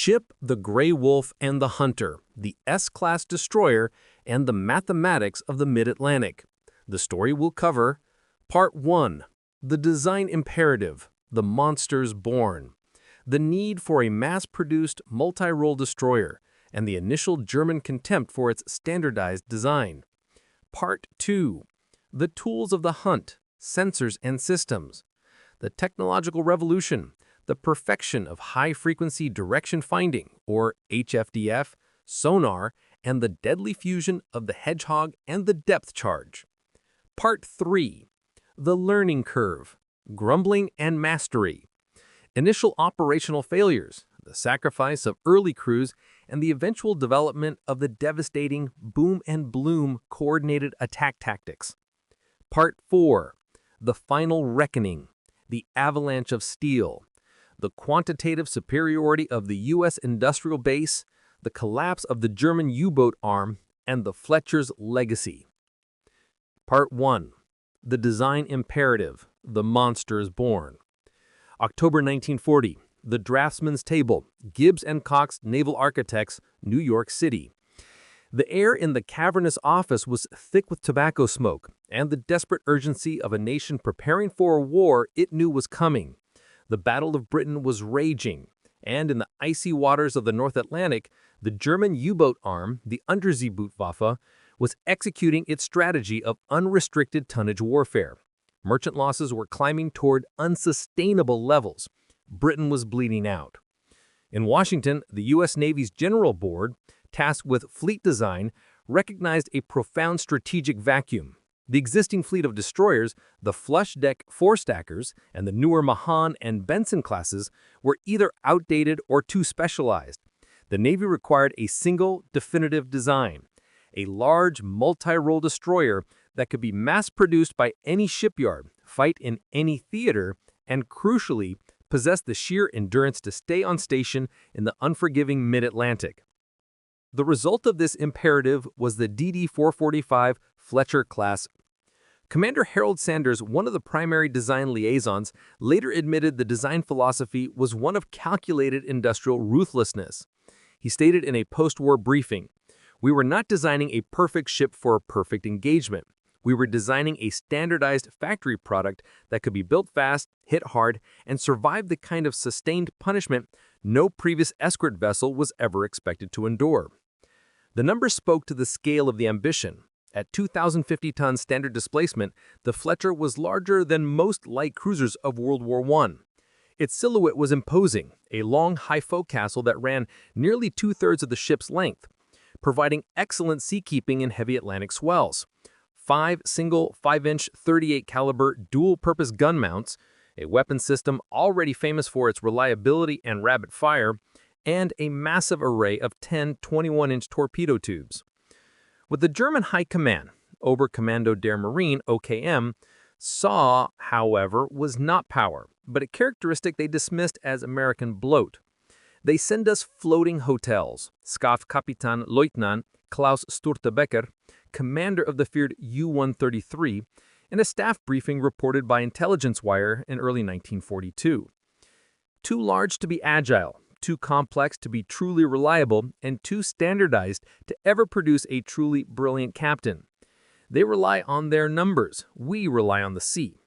Ship, the Gray Wolf, and the Hunter, the S-class destroyer, and the mathematics of the Mid-Atlantic. The story will cover Part 1. The Design Imperative, the Monsters Born, the need for a mass-produced multi-role destroyer, and the initial German contempt for its standardized design. Part 2. The Tools of the Hunt, Sensors and Systems, the Technological Revolution, the perfection of high-frequency direction finding, or HFDF, sonar, and the deadly fusion of the hedgehog and the depth charge. Part 3. The Learning Curve, Grumbling and Mastery, initial operational failures, the sacrifice of early crews, and the eventual development of the devastating boom and bloom coordinated attack tactics. Part 4. The Final Reckoning, the Avalanche of Steel, the quantitative superiority of the U.S. industrial base, the collapse of the German U-boat arm, and the Fletcher's legacy. Part 1. The Design Imperative, the Monsters Born. October 1940, The Draftsman's Table, Gibbs & Cox Naval Architects, New York City. The air in the cavernous office was thick with tobacco smoke and the desperate urgency of a nation preparing for a war it knew was coming. The Battle of Britain was raging, and in the icy waters of the North Atlantic, the German U-boat arm, the Unterseebootwaffe, was executing its strategy of unrestricted tonnage warfare. Merchant losses were climbing toward unsustainable levels. Britain was bleeding out. In Washington, the U.S. Navy's General Board, tasked with fleet design, recognized a profound strategic vacuum. The existing fleet of destroyers, the flush-deck four-stackers, and the newer Mahan and Benson classes were either outdated or too specialized. The Navy required a single, definitive design, a large, multi-role destroyer that could be mass-produced by any shipyard, fight in any theater, and, crucially, possess the sheer endurance to stay on station in the unforgiving mid-Atlantic. The result of this imperative was the DD-445 Fletcher-class. Commander Harold Sanders, one of the primary design liaisons, later admitted the design philosophy was one of calculated industrial ruthlessness. He stated in a post-war briefing, "We were not designing a perfect ship for a perfect engagement. We were designing a standardized factory product that could be built fast, hit hard, and survive the kind of sustained punishment no previous escort vessel was ever expected to endure." The numbers spoke to the scale of the ambition. At 2,050 tons standard displacement, the Fletcher was larger than most light cruisers of World War I. Its silhouette was imposing, a long, high forecastle that ran nearly two-thirds of the ship's length, providing excellent seakeeping in heavy Atlantic swells. 5 single 5-inch 38 caliber dual-purpose gun mounts, a weapon system already famous for its reliability and rapid fire, and a massive array of 10 21-inch torpedo tubes. What the German High Command, Oberkommando der Marine, OKM, saw, however, was not power, but a characteristic they dismissed as American bloat. "They send us floating hotels," scoffed Kapitan Leutnant Klaus Sturtebecker, commander of the feared U-133, in a staff briefing reported by Intelligence Wire in early 1942. Too large to be agile, too complex to be truly reliable, and too standardized to ever produce a truly brilliant captain. They rely on their numbers. We rely on the sea.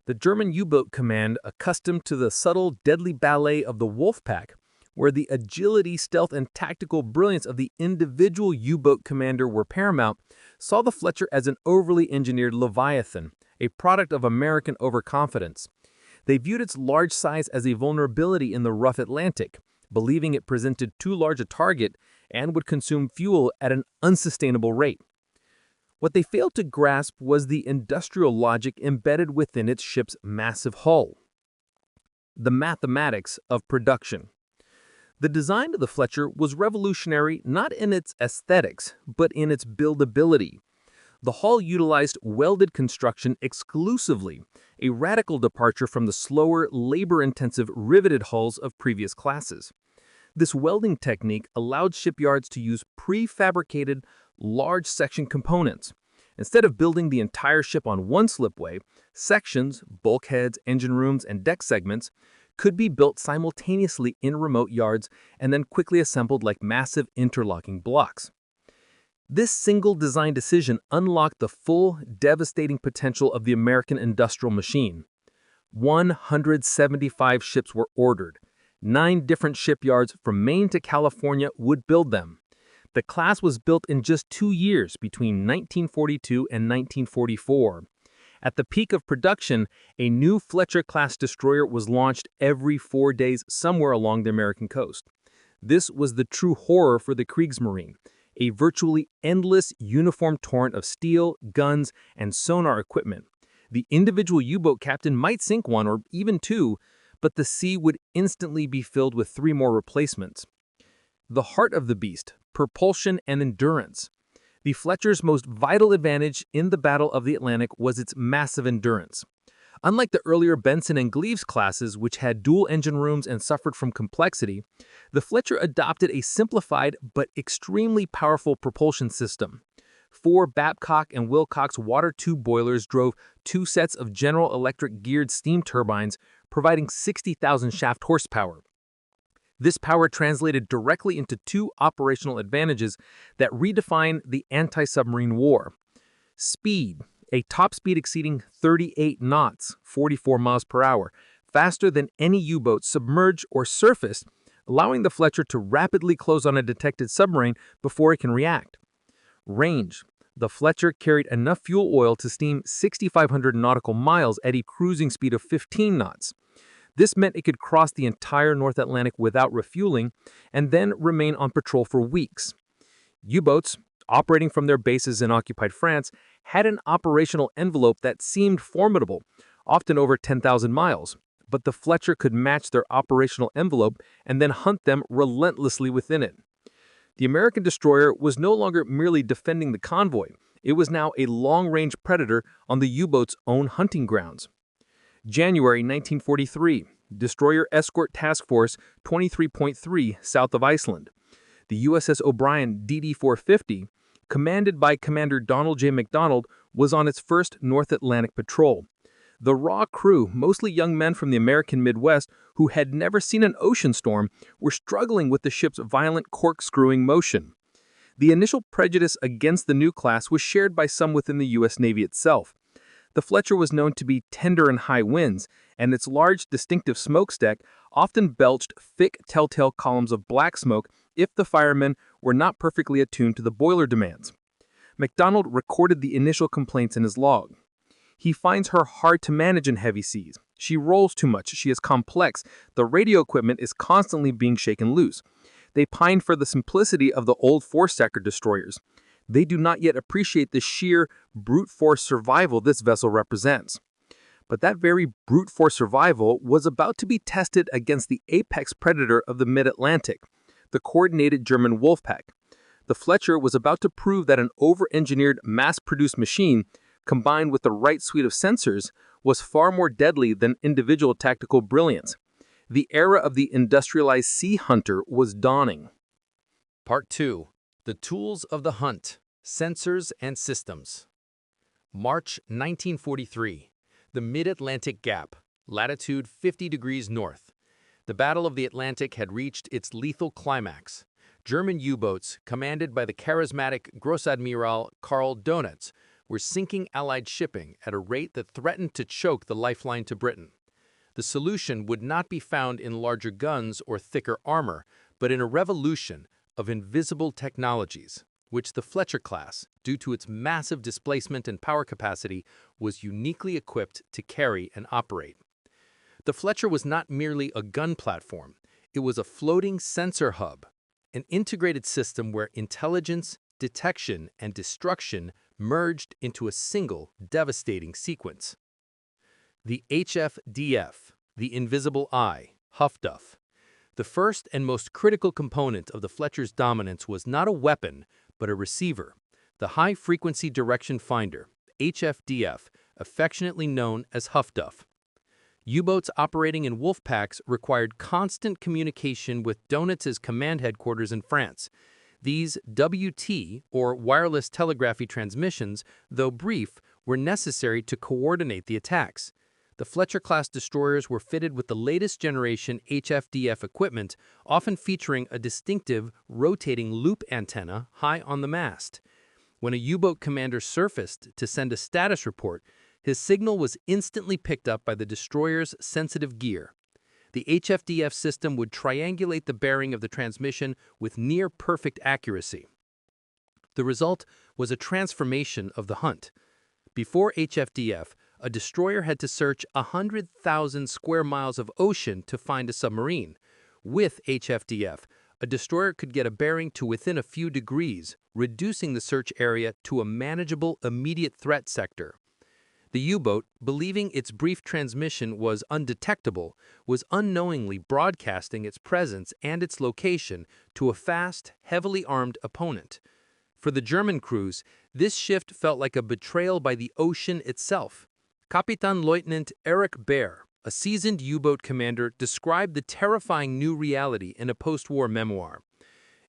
The German U-boat command, accustomed to the subtle, deadly ballet of the wolf pack, where the agility, stealth, and tactical brilliance of the individual U-boat commander were paramount, saw the Fletcher as an overly engineered Leviathan, a product of American overconfidence. They viewed its large size as a vulnerability in the rough Atlantic, believing it presented too large a target and would consume fuel at an unsustainable rate. What they failed to grasp was the industrial logic embedded within its ship's massive hull. The mathematics of production. The design of the Fletcher was revolutionary not in its aesthetics, but in its buildability. The hull utilized welded construction exclusively, a radical departure from the slower, labor-intensive riveted hulls of previous classes. This welding technique allowed shipyards to use prefabricated, large section components. Instead of building the entire ship on one slipway, sections, bulkheads, engine rooms, and deck segments could be built simultaneously in remote yards and then quickly assembled like massive interlocking blocks. This single design decision unlocked the full, devastating potential of the American industrial machine. 175 ships were ordered. 9 different shipyards from Maine to California would build them. The class was built in just 2 years between 1942 and 1944. At the peak of production, a new Fletcher-class destroyer was launched every 4 days somewhere along the American coast. This was the true horror for the Kriegsmarine, a virtually endless, uniform torrent of steel, guns, and sonar equipment. The individual U-boat captain might sink 1 or even 2, but the sea would instantly be filled with 3 more replacements. The heart of the beast, propulsion and endurance. The Fletcher's most vital advantage in the Battle of the Atlantic was its massive endurance. Unlike the earlier Benson and Gleaves classes, which had dual engine rooms and suffered from complexity, the Fletcher adopted a simplified but extremely powerful propulsion system. 4 Babcock and Wilcox water tube boilers drove 2 sets of General Electric geared steam turbines, providing 60,000 shaft horsepower. This power translated directly into 2 operational advantages that redefine the anti-submarine war. Speed, a top speed exceeding 38 knots, 44 miles per hour, faster than any U-boat submerged or surfaced, allowing the Fletcher to rapidly close on a detected submarine before it can react. Range, the Fletcher carried enough fuel oil to steam 6,500 nautical miles at a cruising speed of 15 knots. This meant it could cross the entire North Atlantic without refueling and then remain on patrol for weeks. U-boats, operating from their bases in occupied France, had an operational envelope that seemed formidable, often over 10,000 miles. But the Fletcher could match their operational envelope and then hunt them relentlessly within it. The American destroyer was no longer merely defending the convoy. It was now a long-range predator on the U-boat's own hunting grounds. January 1943, Destroyer Escort Task Force 23.3 south of Iceland. The USS O'Brien DD-450, commanded by Commander Donald J. MacDonald, was on its first North Atlantic patrol. The raw crew, mostly young men from the American Midwest who had never seen an ocean storm, were struggling with the ship's violent corkscrewing motion. The initial prejudice against the new class was shared by some within the U.S. Navy itself. The Fletcher was known to be tender in high winds, and its large, distinctive smokestack often belched thick, telltale columns of black smoke if the firemen were not perfectly attuned to the boiler demands. MacDonald recorded the initial complaints in his log. He finds her hard to manage in heavy seas. She rolls too much, she is complex, the radio equipment is constantly being shaken loose. They pine for the simplicity of the old four-stacker destroyers. They do not yet appreciate the sheer, brute force survival this vessel represents. But that very brute force survival was about to be tested against the apex predator of the mid-Atlantic, the coordinated German Wolfpack. The Fletcher was about to prove that an over-engineered, mass-produced machine, combined with the right suite of sensors, was far more deadly than individual tactical brilliance. The era of the industrialized sea hunter was dawning. Part 2. The Tools of the Hunt, Sensors and Systems. March 1943. The Mid-Atlantic Gap, latitude 50 degrees north. The Battle of the Atlantic had reached its lethal climax. German U-boats, commanded by the charismatic Großadmiral Karl Donitz, were sinking Allied shipping at a rate that threatened to choke the lifeline to Britain. The solution would not be found in larger guns or thicker armor, but in a revolution of invisible technologies, which the Fletcher class, due to its massive displacement and power capacity, was uniquely equipped to carry and operate. The Fletcher was not merely a gun platform, it was a floating sensor hub, an integrated system where intelligence, detection, and destruction merged into a single, devastating sequence. The HFDF, the Invisible Eye, Huff-Duff. The first and most critical component of the Fletcher's dominance was not a weapon, but a receiver, the High Frequency Direction Finder, HFDF, affectionately known as Huff-Duff. U-boats operating in wolf packs required constant communication with Donitz's command headquarters in France. These WT, or wireless telegraphy transmissions, though brief, were necessary to coordinate the attacks. The Fletcher-class destroyers were fitted with the latest generation HFDF equipment, often featuring a distinctive rotating loop antenna high on the mast. When a U-boat commander surfaced to send a status report, his signal was instantly picked up by the destroyer's sensitive gear. The HFDF system would triangulate the bearing of the transmission with near-perfect accuracy. The result was a transformation of the hunt. Before HFDF, a destroyer had to search 100,000 square miles of ocean to find a submarine. With HFDF, a destroyer could get a bearing to within a few degrees, reducing the search area to a manageable immediate threat sector. The U-boat, believing its brief transmission was undetectable, was unknowingly broadcasting its presence and its location to a fast, heavily armed opponent. For the German crews, this shift felt like a betrayal by the ocean itself. Kapitänleutnant Erich Baer, a seasoned U-boat commander, described the terrifying new reality in a post-war memoir.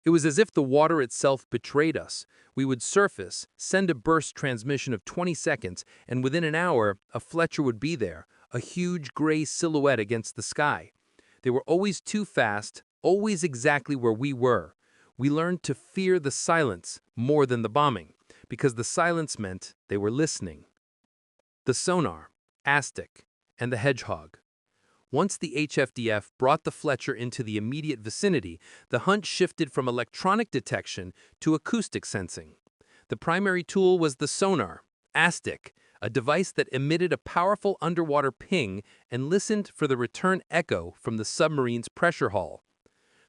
It was as if the water itself betrayed us. We would surface, send a burst transmission of 20 seconds, and within an hour, a Fletcher would be there, a huge gray silhouette against the sky. They were always too fast, always exactly where we were. We learned to fear the silence more than the bombing, because the silence meant they were listening. The sonar, Aztec, and the Hedgehog. Once the HFDF brought the Fletcher into the immediate vicinity, the hunt shifted from electronic detection to acoustic sensing. The primary tool was the sonar, Aztec, a device that emitted a powerful underwater ping and listened for the return echo from the submarine's pressure hull.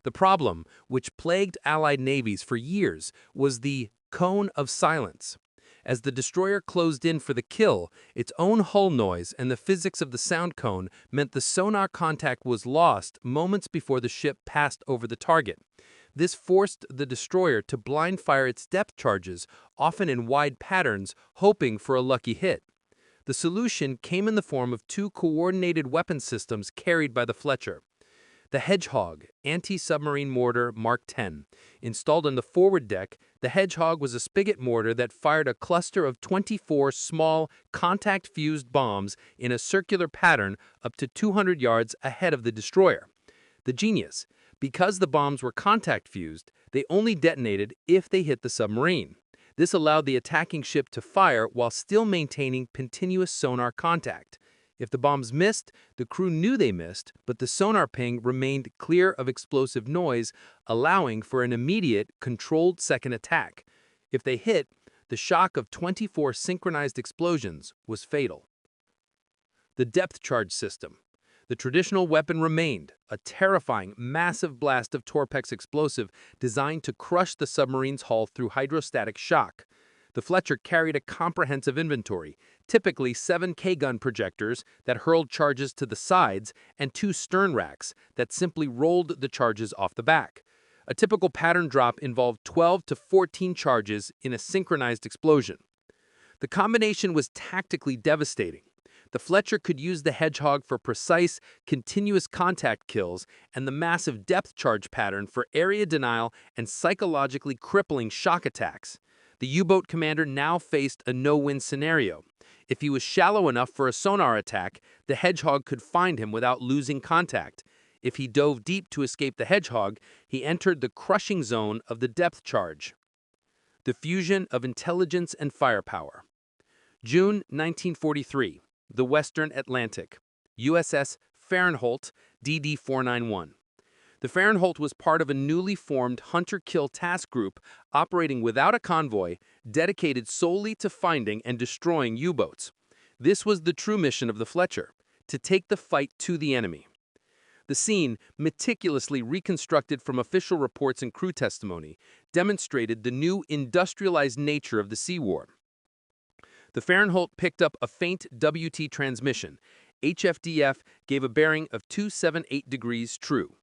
The problem, which plagued Allied navies for years, was the cone of silence. As the destroyer closed in for the kill, its own hull noise and the physics of the sound cone meant the sonar contact was lost moments before the ship passed over the target. This forced the destroyer to blind fire its depth charges, often in wide patterns, hoping for a lucky hit. The solution came in the form of two coordinated weapon systems carried by the Fletcher. The Hedgehog, anti-submarine mortar Mark 10. Installed on the forward deck, the Hedgehog was a spigot mortar that fired a cluster of 24 small, contact-fused bombs in a circular pattern up to 200 yards ahead of the destroyer. The genius: because the bombs were contact-fused, they only detonated if they hit the submarine. This allowed the attacking ship to fire while still maintaining continuous sonar contact. If the bombs missed, the crew knew they missed, but the sonar ping remained clear of explosive noise, allowing for an immediate, controlled second attack. If they hit, the shock of 24 synchronized explosions was fatal. The depth charge system. The traditional weapon remained, a terrifying, massive blast of Torpex explosive designed to crush the submarine's hull through hydrostatic shock. The Fletcher carried a comprehensive inventory, typically 7 K-gun projectors that hurled charges to the sides and 2 stern racks that simply rolled the charges off the back. A typical pattern drop involved 12 to 14 charges in a synchronized explosion. The combination was tactically devastating. The Fletcher could use the Hedgehog for precise, continuous contact kills and the massive depth charge pattern for area denial and psychologically crippling shock attacks. The U-boat commander now faced a no-win scenario. If he was shallow enough for a sonar attack, the Hedgehog could find him without losing contact. If he dove deep to escape the Hedgehog, he entered the crushing zone of the depth charge. The fusion of intelligence and firepower. June 1943, the Western Atlantic, USS Fahrenholt, DD-491. The Fahrenholt was part of a newly formed hunter-kill task group operating without a convoy, dedicated solely to finding and destroying U-boats. This was the true mission of the Fletcher, to take the fight to the enemy. The scene, meticulously reconstructed from official reports and crew testimony, demonstrated the new industrialized nature of the sea war. The Fahrenholt picked up a faint WT transmission. HFDF gave a bearing of 278 degrees true.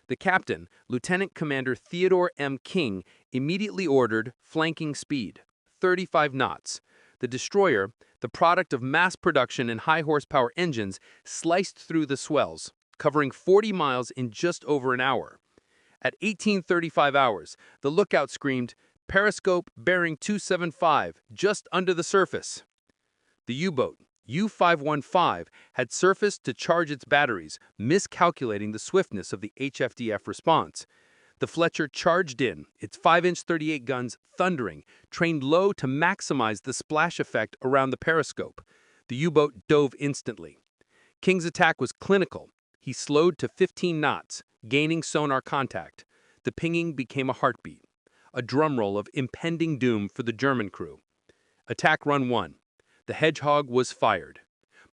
The captain, Lieutenant Commander Theodore M. King, immediately ordered flanking speed, 35 knots. The destroyer, the product of mass production and high-horsepower engines, sliced through the swells, covering 40 miles in just over an hour. At 18:35 hours, the lookout screamed, "Periscope bearing 275, just under the surface." The U-boat, U-515 had surfaced to charge its batteries, miscalculating the swiftness of the HFDF response. The Fletcher charged in, its 5-inch 38 guns thundering, trained low to maximize the splash effect around the periscope. The U-boat dove instantly. King's attack was clinical. He slowed to 15 knots, gaining sonar contact. The pinging became a heartbeat, a drumroll of impending doom for the German crew. Attack Run 1. The Hedgehog was fired.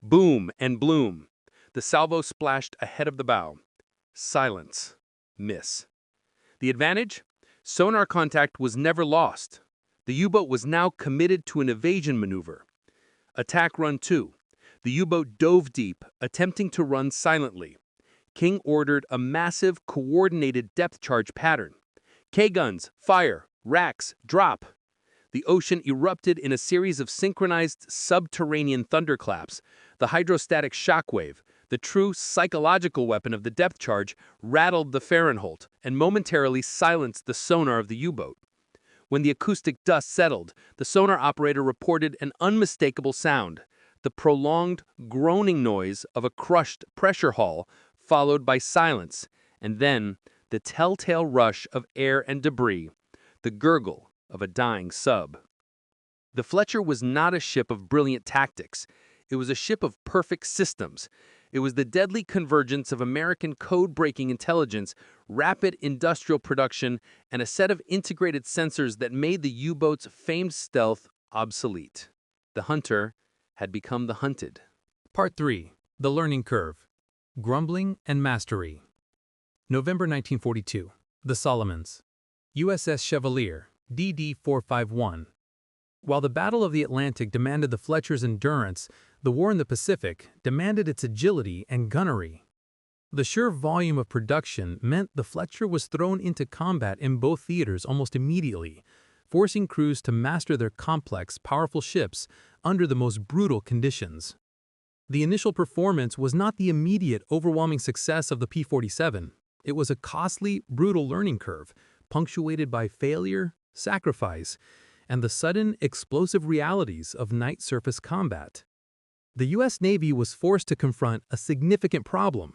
Boom and bloom. The salvo splashed ahead of the bow. Silence. Miss. The advantage? Sonar contact was never lost. The U-boat was now committed to an evasion maneuver. Attack Run 2. The U-boat dove deep, attempting to run silently. King ordered a massive, coordinated depth charge pattern. K-guns, fire, racks, drop. The ocean erupted in a series of synchronized subterranean thunderclaps. The hydrostatic shockwave, the true psychological weapon of the depth charge, rattled the Fahrenheit and momentarily silenced the sonar of the U-boat. When the acoustic dust settled, the sonar operator reported an unmistakable sound, the prolonged, groaning noise of a crushed pressure hull, followed by silence, and then the telltale rush of air and debris, the gurgle of a dying sub. The Fletcher was not a ship of brilliant tactics. It was a ship of perfect systems. It was the deadly convergence of American code-breaking intelligence, rapid industrial production, and a set of integrated sensors that made the U-boat's famed stealth obsolete. The hunter had become the hunted. Part 3. The Learning Curve. Grumbling and Mastery. November 1942. The Solomons. USS Chevalier, DD-451. While the Battle of the Atlantic demanded the Fletcher's endurance, the war in the Pacific demanded its agility and gunnery. The sheer volume of production meant the Fletcher was thrown into combat in both theaters almost immediately, forcing crews to master their complex, powerful ships under the most brutal conditions. The initial performance was not the immediate, overwhelming success of the P-47. It was a costly, brutal learning curve, punctuated by failure, sacrifice, and the sudden, explosive realities of night surface combat. The U.S. Navy was forced to confront a significant problem.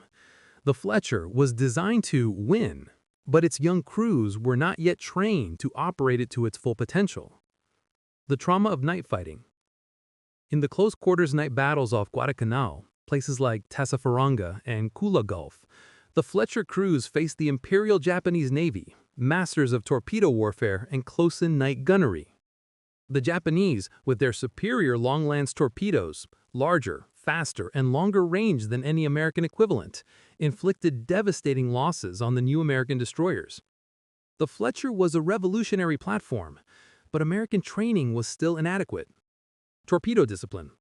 The Fletcher was designed to win, but its young crews were not yet trained to operate it to its full potential. The trauma of night fighting. In the close-quarters night battles off Guadalcanal, places like Tassafaronga and Kula Gulf, the Fletcher crews faced the Imperial Japanese Navy, masters of torpedo warfare and close-in night gunnery. The Japanese, with their superior long-lance torpedoes, larger, faster, and longer range than any American equivalent, inflicted devastating losses on the new American destroyers. The Fletcher was a revolutionary platform, but American training was still inadequate. Torpedo discipline.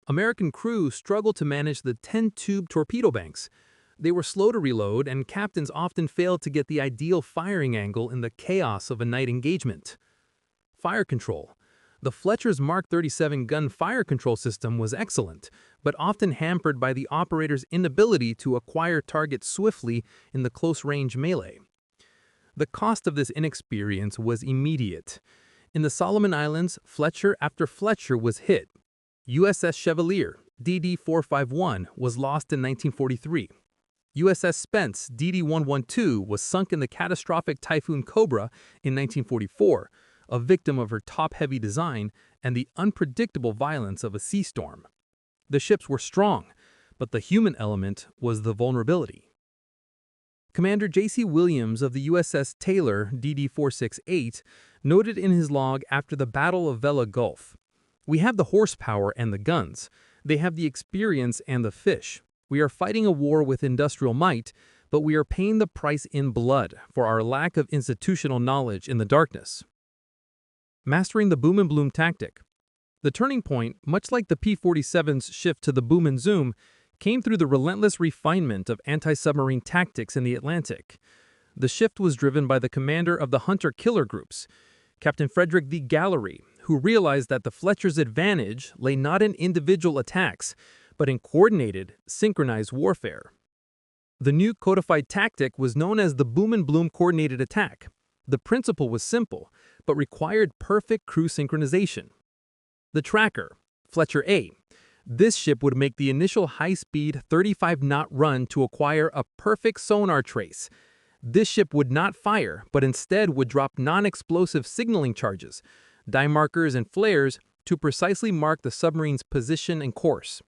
American crews struggled to manage the 10-tube torpedo banks. They were slow to reload, and captains often failed to get the ideal firing angle in the chaos of a night engagement. Fire control. The Fletcher's Mark 37 gun fire control system was excellent, but often hampered by the operator's inability to acquire targets swiftly in the close-range melee. The cost of this inexperience was immediate. In the Solomon Islands, Fletcher after Fletcher was hit. USS Chevalier, DD-451, was lost in 1943. USS Spence, DD-112, was sunk in the catastrophic Typhoon Cobra in 1944, a victim of her top-heavy design and the unpredictable violence of a sea storm. The ships were strong, but the human element was the vulnerability. Commander J.C. Williams of the USS Taylor, DD-468, noted in his log after the Battle of Vela Gulf, "We have the horsepower and the guns. They have the experience and the fish. We are fighting a war with industrial might, but we are paying the price in blood for our lack of institutional knowledge in the darkness." Mastering the boom and bloom tactic. The turning point, much like the P-47's shift to the boom and zoom, came through the relentless refinement of anti-submarine tactics in the Atlantic. The shift was driven by the commander of the hunter-killer groups, Captain Frederick V. Gallery, who realized that the Fletcher's advantage lay not in individual attacks, but in coordinated, synchronized warfare. The new codified tactic was known as the boom and bloom coordinated attack. The principle was simple, but required perfect crew synchronization. The tracker, Fletcher A. This ship would make the initial high-speed 35-knot run to acquire a perfect sonar trace. This ship would not fire, but instead would drop non-explosive signaling charges, dye markers and flares, to precisely mark the submarine's position and course.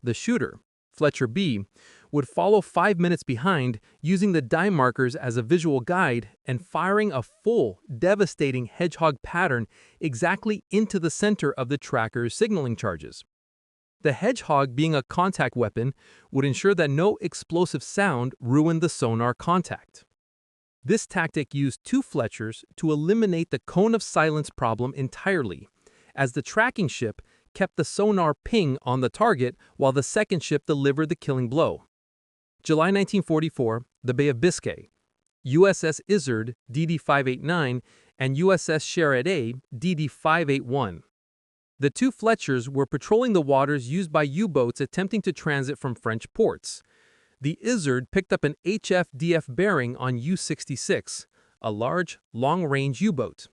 The shooter, Fletcher B, would follow 5 minutes behind, using the dye markers as a visual guide and firing a full, devastating hedgehog pattern exactly into the center of the tracker's signaling charges. The hedgehog, being a contact weapon, would ensure that no explosive sound ruined the sonar contact. This tactic used 2 Fletchers to eliminate the cone of silence problem entirely, as the tracking ship kept the sonar ping on the target while the second ship delivered the killing blow. July 1944, the Bay of Biscay, USS Izard DD-589 and USS Sherrod A DD-581. The 2 Fletchers were patrolling the waters used by U-boats attempting to transit from French ports. The Izard picked up an HF-DF bearing on U-66, a large, long-range U-boat.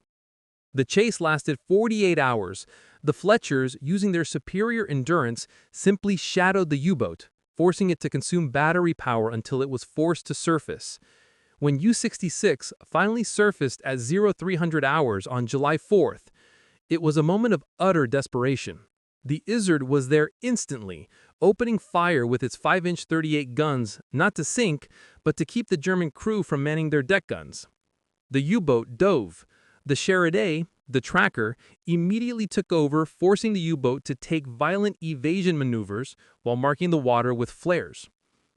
The chase lasted 48 hours. The Fletchers, using their superior endurance, simply shadowed the U-boat, forcing it to consume battery power until it was forced to surface. When U-66 finally surfaced at 0300 hours on July 4th, it was a moment of utter desperation. The Izard was there instantly, opening fire with its 5-inch 38 guns, not to sink, but to keep the German crew from manning their deck guns. The U-boat dove. The Sherrod A, the tracker, immediately took over, forcing the U-boat to take violent evasion maneuvers while marking the water with flares.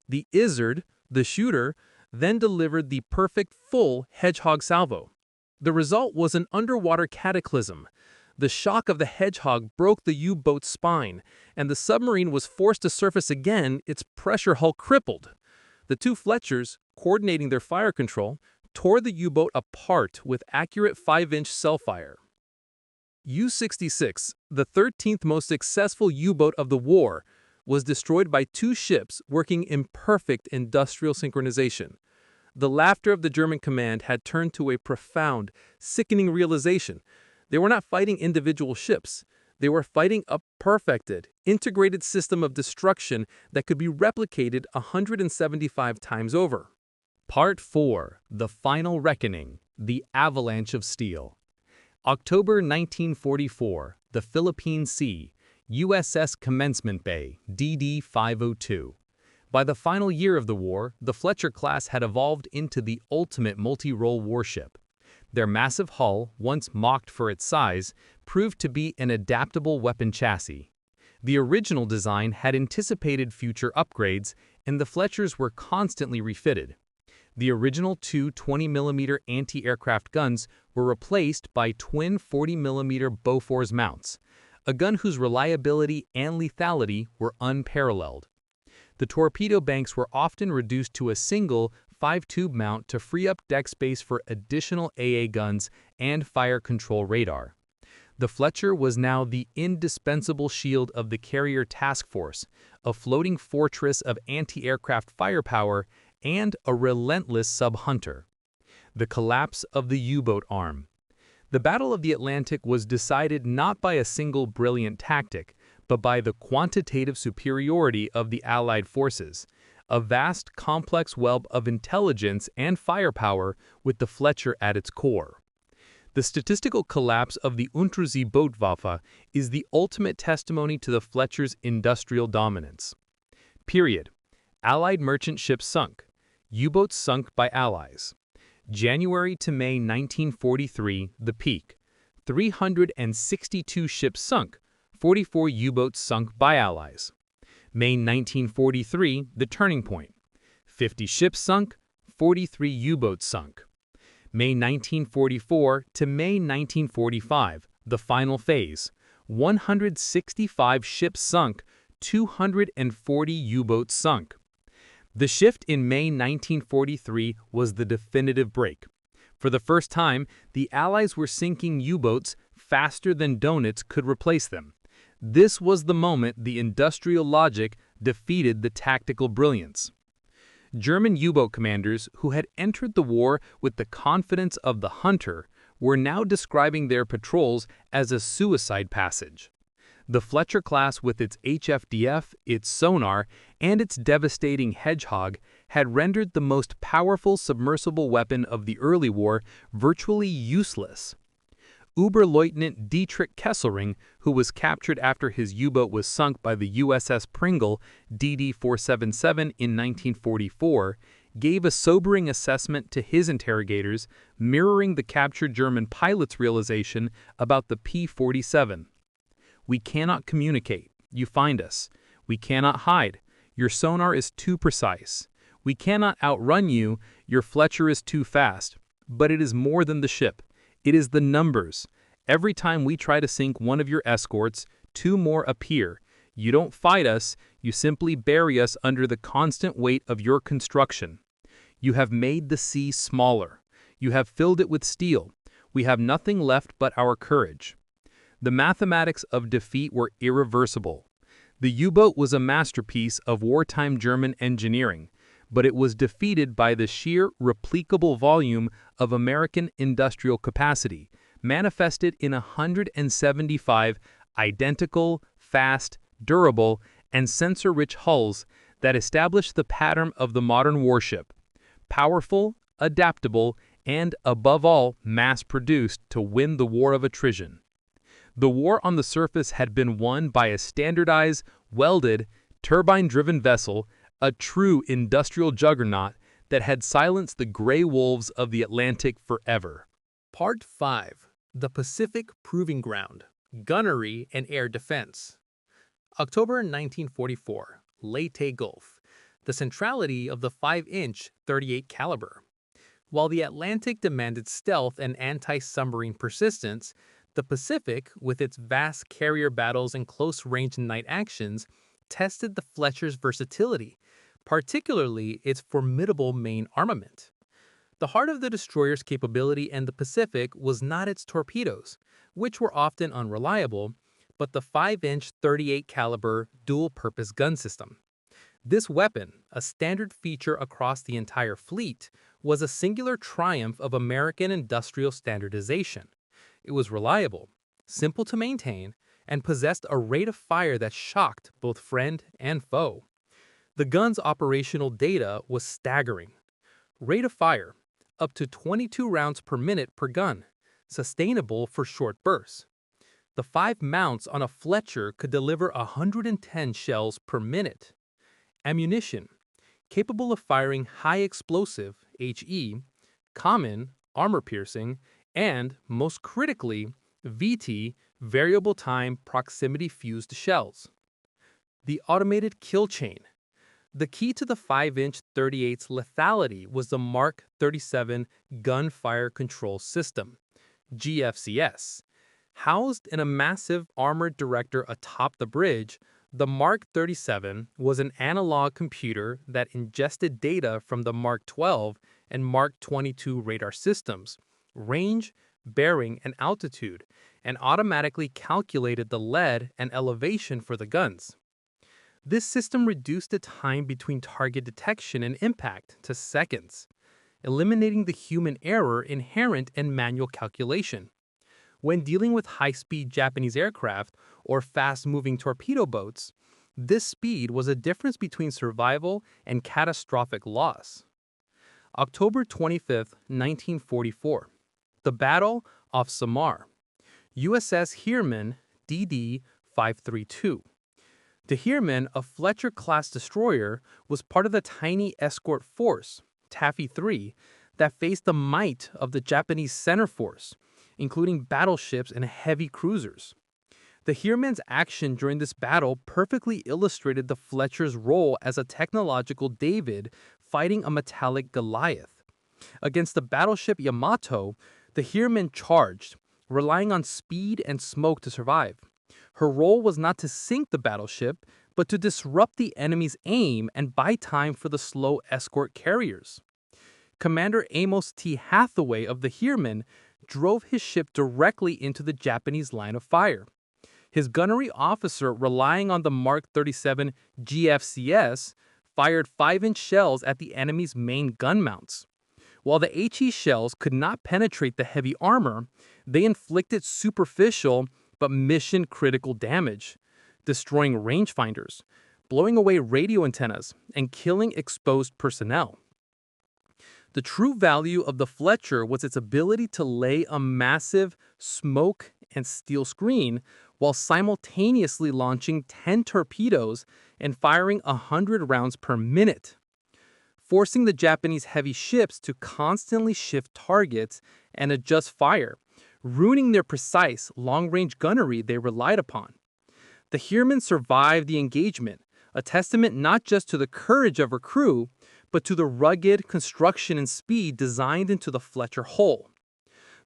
The Izard, the shooter, then delivered the perfect full hedgehog salvo. The result was an underwater cataclysm. The shock of the hedgehog broke the U-boat's spine, and the submarine was forced to surface again, its pressure hull crippled. The 2 Fletchers, coordinating their fire control, tore the U-boat apart with accurate 5-inch cell fire. U-66, the 13th most successful U-boat of the war, was destroyed by 2 ships working in perfect industrial synchronization. The laughter of the German command had turned to a profound, sickening realization. They were not fighting individual ships. They were fighting a perfected, integrated system of destruction that could be replicated 175 times over. Part 4. The Final Reckoning. The Avalanche of Steel. October 1944. The Philippine Sea. USS Commencement Bay, DD-502. By the final year of the war, the Fletcher class had evolved into the ultimate multi-role warship. Their massive hull, once mocked for its size, proved to be an adaptable weapon chassis. The original design had anticipated future upgrades, and the Fletchers were constantly refitted. The original 2 20mm anti-aircraft guns were replaced by twin 40mm Bofors mounts, a gun whose reliability and lethality were unparalleled. The torpedo banks were often reduced to a single 5-tube mount to free up deck space for additional AA guns and fire control radar. The Fletcher was now the indispensable shield of the carrier task force, a floating fortress of anti-aircraft firepower, and a relentless sub-hunter. The collapse of the U-boat arm. The Battle of the Atlantic was decided not by a single brilliant tactic, but by the quantitative superiority of the Allied forces, a vast, complex web of intelligence and firepower with the Fletcher at its core. The statistical collapse of the Unterseebootwaffe is the ultimate testimony to the Fletcher's industrial dominance. Period. Allied merchant ships sunk. U-boats sunk by Allies. January to May 1943, the peak. 362 ships sunk, 44 U-boats sunk by Allies. May 1943, the turning point. 50 ships sunk, 43 U-boats sunk. May 1944 to May 1945, the final phase. 165 ships sunk, 240 U-boats sunk. The shift in May 1943 was the definitive break. For the first time, the Allies were sinking U-boats faster than doughnuts could replace them. This was the moment the industrial logic defeated the tactical brilliance. German U-boat commanders who had entered the war with the confidence of the hunter were now describing their patrols as a suicide passage. The Fletcher class, with its HFDF, its sonar, and its devastating Hedgehog, had rendered the most powerful submersible weapon of the early war virtually useless. Oberleutnant Dietrich Kesselring, who was captured after his U-boat was sunk by the USS Pringle DD-477 in 1944, gave a sobering assessment to his interrogators, mirroring the captured German pilot's realization about the P-47. "We cannot communicate. You find us. We cannot hide. Your sonar is too precise. We cannot outrun you. Your Fletcher is too fast. But it is more than the ship. It is the numbers. Every time we try to sink one of your escorts, two more appear. You don't fight us, you simply bury us under the constant weight of your construction. You have made the sea smaller. You have filled it with steel. We have nothing left but our courage." The mathematics of defeat were irreversible. The U-boat was a masterpiece of wartime German engineering, but it was defeated by the sheer replicable volume of American industrial capacity, manifested in 175 identical, fast, durable, and sensor-rich hulls that established the pattern of the modern warship: powerful, adaptable, and, above all, mass-produced to win the war of attrition. The war on the surface had been won by a standardized, welded, turbine-driven vessel, a true industrial juggernaut that had silenced the gray wolves of the Atlantic forever. Part 5. The Pacific Proving Ground, Gunnery and Air Defense. October 1944, Leyte Gulf, the centrality of the 5-inch .38 caliber. While the Atlantic demanded stealth and anti-submarine persistence, the Pacific, with its vast carrier battles and close-range night actions, tested the Fletcher's versatility, particularly its formidable main armament. The heart of the destroyer's capability in the Pacific was not its torpedoes, which were often unreliable, but the 5-inch .38 caliber dual-purpose gun system. This weapon, a standard feature across the entire fleet, was a singular triumph of American industrial standardization. It was reliable, simple to maintain, and possessed a rate of fire that shocked both friend and foe. The gun's operational data was staggering. Rate of fire: up to 22 rounds per minute per gun, sustainable for short bursts. The 5 mounts on a Fletcher could deliver 110 shells per minute. Ammunition: capable of firing high explosive (HE), common, armor-piercing, and, most critically, VT, variable time proximity fused shells. The automated kill chain: the key to the 5-inch .38's lethality was the Mark 37 Gunfire Control System, GFCS. Housed in a massive armored director atop the bridge, the Mark 37 was an analog computer that ingested data from the Mark 12 and Mark 22 radar systems, range, bearing, and altitude, and automatically calculated the lead and elevation for the guns. This system reduced the time between target detection and impact to seconds, eliminating the human error inherent in manual calculation. When dealing with high-speed Japanese aircraft or fast-moving torpedo boats, this speed was a difference between survival and catastrophic loss. October 25, 1944. The Battle off Samar. USS Heermann, DD-532. The Heermann, a Fletcher-class destroyer, was part of the tiny escort force, Taffy 3, that faced the might of the Japanese center force, including battleships and heavy cruisers. The Heermann's action during this battle perfectly illustrated the Fletcher's role as a technological David fighting a metallic Goliath. Against the battleship Yamato, the Heermann charged, relying on speed and smoke to survive. Her role was not to sink the battleship, but to disrupt the enemy's aim and buy time for the slow escort carriers. Commander Amos T. Hathaway of the Heermann drove his ship directly into the Japanese line of fire. His gunnery officer, relying on the Mark 37 GFCS, fired 5-inch shells at the enemy's main gun mounts. While the HE shells could not penetrate the heavy armor, they inflicted superficial but mission-critical damage, destroying rangefinders, blowing away radio antennas, and killing exposed personnel. The true value of the Fletcher was its ability to lay a massive smoke and steel screen while simultaneously launching 10 torpedoes and firing 100 rounds per minute, forcing the Japanese heavy ships to constantly shift targets and adjust fire, ruining their precise, long-range gunnery they relied upon. The Heermann survived the engagement, a testament not just to the courage of her crew, but to the rugged construction and speed designed into the Fletcher hull.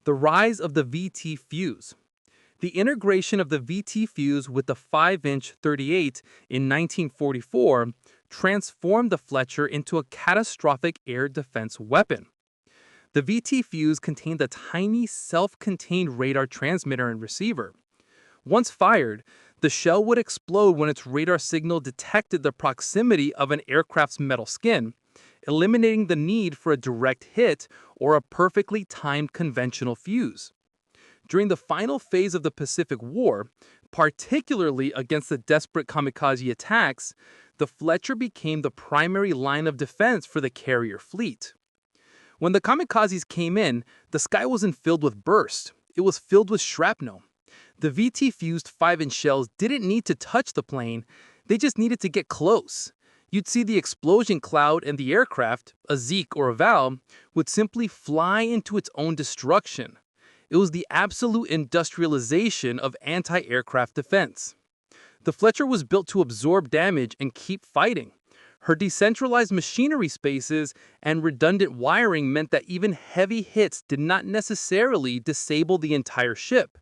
The rise of the VT fuse. The integration of the VT fuse with the 5-inch 38 in 1944 transformed the Fletcher into a catastrophic air defense weapon. The VT fuse contained a tiny self-contained radar transmitter and receiver. Once fired, the shell would explode when its radar signal detected the proximity of an aircraft's metal skin, eliminating the need for a direct hit or a perfectly timed conventional fuse. During the final phase of the Pacific War, particularly against the desperate kamikaze attacks, the Fletcher became the primary line of defense for the carrier fleet. When the kamikazes came in, the sky wasn't filled with bursts, it was filled with shrapnel. The VT-fused 5-inch shells didn't need to touch the plane, they just needed to get close. You'd see the explosion cloud and the aircraft, a Zeke or a Val, would simply fly into its own destruction. It was the absolute industrialization of anti-aircraft defense. The Fletcher was built to absorb damage and keep fighting. Her decentralized machinery spaces and redundant wiring meant that even heavy hits did not necessarily disable the entire ship.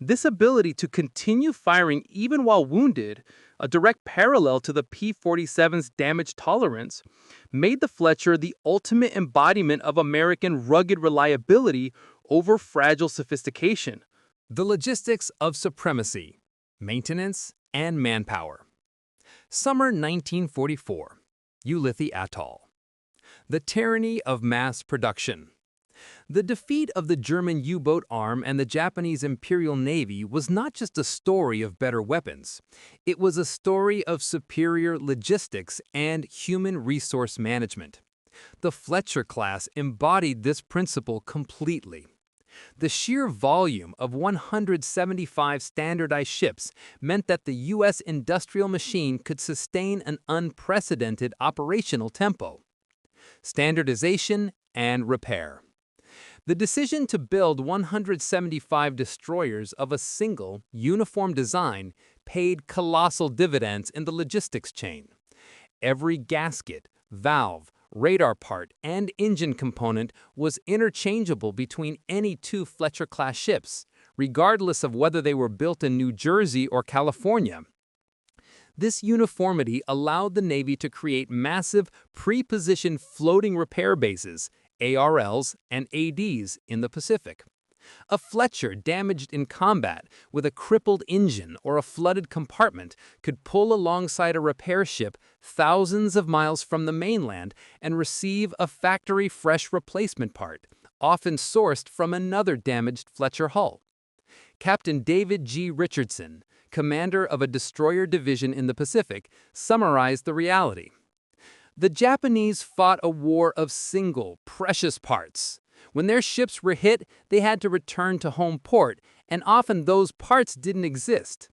This ability to continue firing even while wounded, a direct parallel to the P-47's damage tolerance, made the Fletcher the ultimate embodiment of American rugged reliability over fragile sophistication. The logistics of supremacy, maintenance, and manpower. Summer 1944, Ulithi Atoll. The tyranny of mass production. The defeat of the German U-boat arm and the Japanese Imperial Navy was not just a story of better weapons. It was a story of superior logistics and human resource management. The Fletcher class embodied this principle completely. The sheer volume of 175 standardized ships meant that the U.S. industrial machine could sustain an unprecedented operational tempo. Standardization and repair. The decision to build 175 destroyers of a single, uniform design paid colossal dividends in the logistics chain. Every gasket, valve, radar part, and engine component was interchangeable between any two Fletcher-class ships, regardless of whether they were built in New Jersey or California. This uniformity allowed the Navy to create massive, pre-positioned floating repair bases, ARLs, and ADs in the Pacific. A Fletcher damaged in combat with a crippled engine or a flooded compartment could pull alongside a repair ship thousands of miles from the mainland and receive a factory-fresh replacement part, often sourced from another damaged Fletcher hull. Captain David G. Richardson, commander of a destroyer division in the Pacific, summarized the reality. The Japanese fought a war of single, precious parts. When their ships were hit, they had to return to home port, and often those parts didn't exist.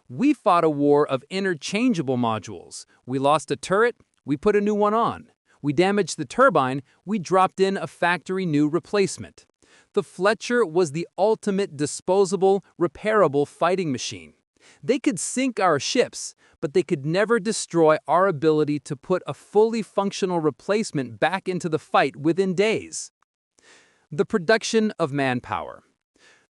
We fought a war of interchangeable modules. We lost a turret, we put a new one on. We damaged the turbine, we dropped in a factory new replacement. The Fletcher was the ultimate disposable, repairable fighting machine. They could sink our ships, but they could never destroy our ability to put a fully functional replacement back into the fight within days. The production of manpower.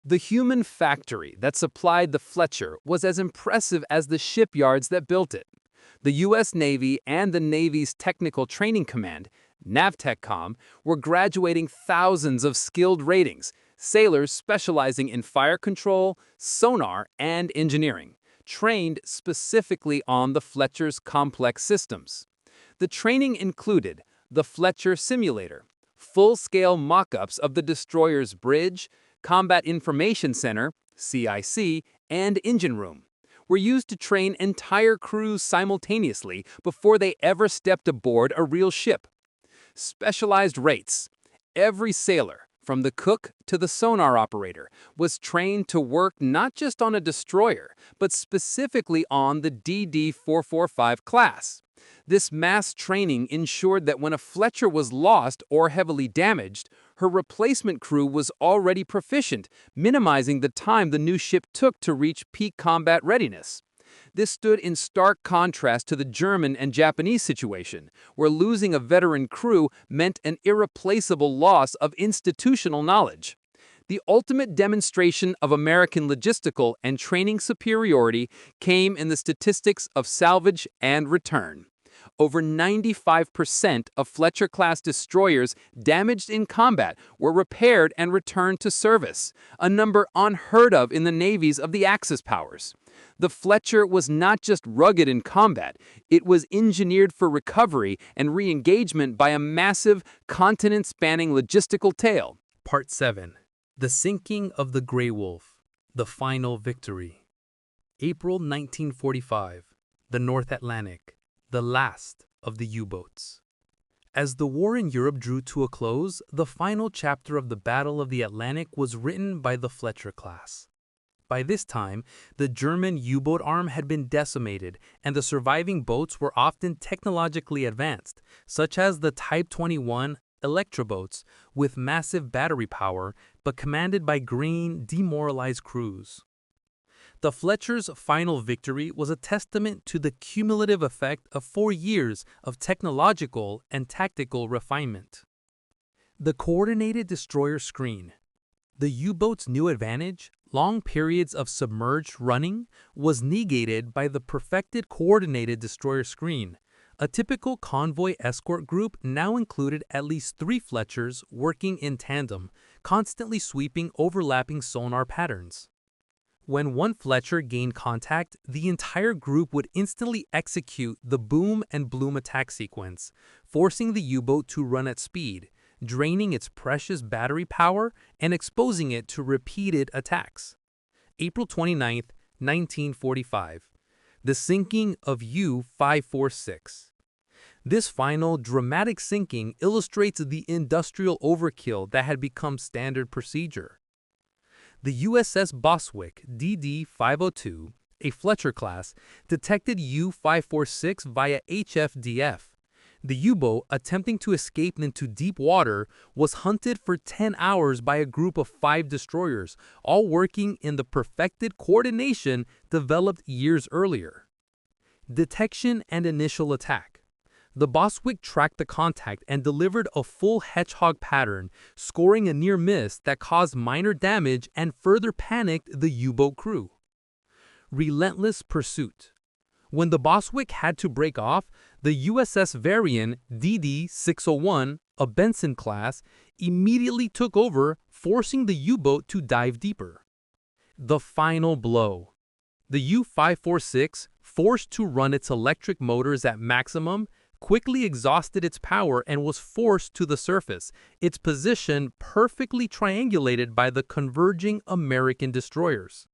The human factory that supplied the Fletcher was as impressive as the shipyards that built it. The U.S. Navy and the Navy's Technical Training Command, NAVTECCOM, were graduating thousands of skilled ratings, sailors specializing in fire control, sonar, and engineering, trained specifically on the Fletcher's complex systems. The training included the Fletcher Simulator, full-scale mock-ups of the destroyer's bridge, Combat Information Center, CIC, and engine room were used to train entire crews simultaneously before they ever stepped aboard a real ship. Specialized rates. Every sailor, from the cook to the sonar operator, was trained to work not just on a destroyer, but specifically on the DD-445 class. This mass training ensured that when a Fletcher was lost or heavily damaged, her replacement crew was already proficient, minimizing the time the new ship took to reach peak combat readiness. This stood in stark contrast to the German and Japanese situation, where losing a veteran crew meant an irreplaceable loss of institutional knowledge. The ultimate demonstration of American logistical and training superiority came in the statistics of salvage and return. Over 95% of Fletcher-class destroyers damaged in combat were repaired and returned to service, a number unheard of in the navies of the Axis powers. The Fletcher was not just rugged in combat, it was engineered for recovery and re-engagement by a massive, continent-spanning logistical tale. Part 7. The Sinking of the Grey Wolf. The Final Victory. April 1945. The North Atlantic. The last of the U-boats. As the war in Europe drew to a close, the final chapter of the Battle of the Atlantic was written by the Fletcher class. By this time, the German U-boat arm had been decimated, and the surviving boats were often technologically advanced, such as the Type 21 Electroboats with massive battery power, but commanded by green, demoralized crews. The Fletcher's final victory was a testament to the cumulative effect of 4 years of technological and tactical refinement. The coordinated destroyer screen. The U-boat's new advantage, long periods of submerged running, was negated by the perfected coordinated destroyer screen. A typical convoy escort group now included at least 3 Fletchers working in tandem, constantly sweeping overlapping sonar patterns. When one Fletcher gained contact, the entire group would instantly execute the boom and bloom attack sequence, forcing the U-boat to run at speed, draining its precious battery power and exposing it to repeated attacks. April 29, 1945. The sinking of U-546. This final dramatic sinking illustrates the industrial overkill that had become standard procedure. The USS Boswick DD-502, a Fletcher class, detected U-546 via HFDF. The U-boat, attempting to escape into deep water, was hunted for 10 hours by a group of 5 destroyers, all working in the perfected coordination developed years earlier. Detection and initial attack. The Boswick tracked the contact and delivered a full hedgehog pattern, scoring a near miss that caused minor damage and further panicked the U-boat crew. Relentless pursuit. When the Boswick had to break off, the USS Varian DD-601, a Benson class, immediately took over, forcing the U-boat to dive deeper. The final blow. The U-546, forced to run its electric motors at maximum, quickly exhausted its power and was forced to the surface, its position perfectly triangulated by the converging American destroyers.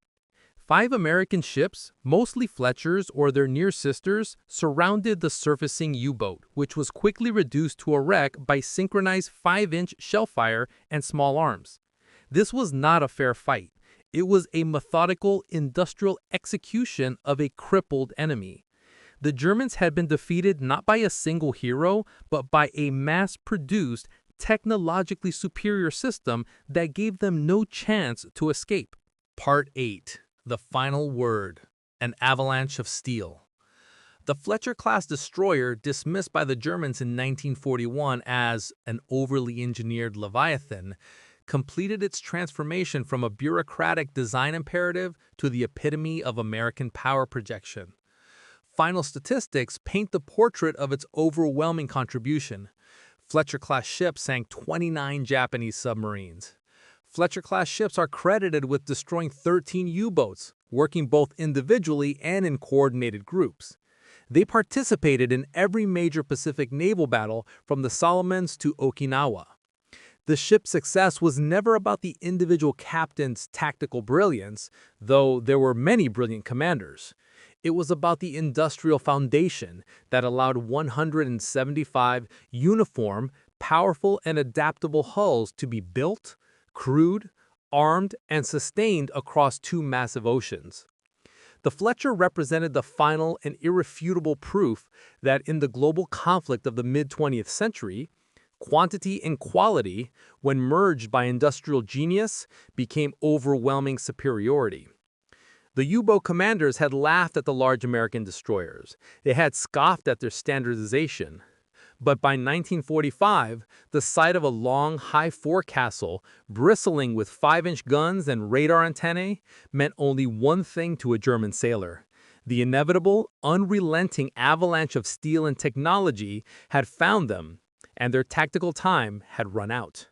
5 American ships, mostly Fletchers or their near sisters, surrounded the surfacing U-boat, which was quickly reduced to a wreck by synchronized 5-inch shell fire and small arms. This was not a fair fight. It was a methodical industrial execution of a crippled enemy. The Germans had been defeated not by a single hero, but by a mass-produced, technologically superior system that gave them no chance to escape. Part 8. The Final Word. An Avalanche of Steel. The Fletcher-class destroyer, dismissed by the Germans in 1941 as an overly engineered Leviathan, completed its transformation from a bureaucratic design imperative to the epitome of American power projection. Final statistics paint the portrait of its overwhelming contribution. Fletcher-class ships sank 29 Japanese submarines. Fletcher-class ships are credited with destroying 13 U-boats, working both individually and in coordinated groups. They participated in every major Pacific naval battle from the Solomons to Okinawa. The ship's success was never about the individual captain's tactical brilliance, though there were many brilliant commanders. It was about the industrial foundation that allowed 175 uniform, powerful, and adaptable hulls to be built, crewed, armed, and sustained across two massive oceans. The Fletcher represented the final and irrefutable proof that in the global conflict of the mid-20th century, quantity and quality, when merged by industrial genius, became overwhelming superiority. The U-boat commanders had laughed at the large American destroyers. They had scoffed at their standardization. But by 1945, the sight of a long, high forecastle bristling with 5-inch guns and radar antennae meant only one thing to a German sailor. The inevitable, unrelenting avalanche of steel and technology had found them, and their tactical time had run out.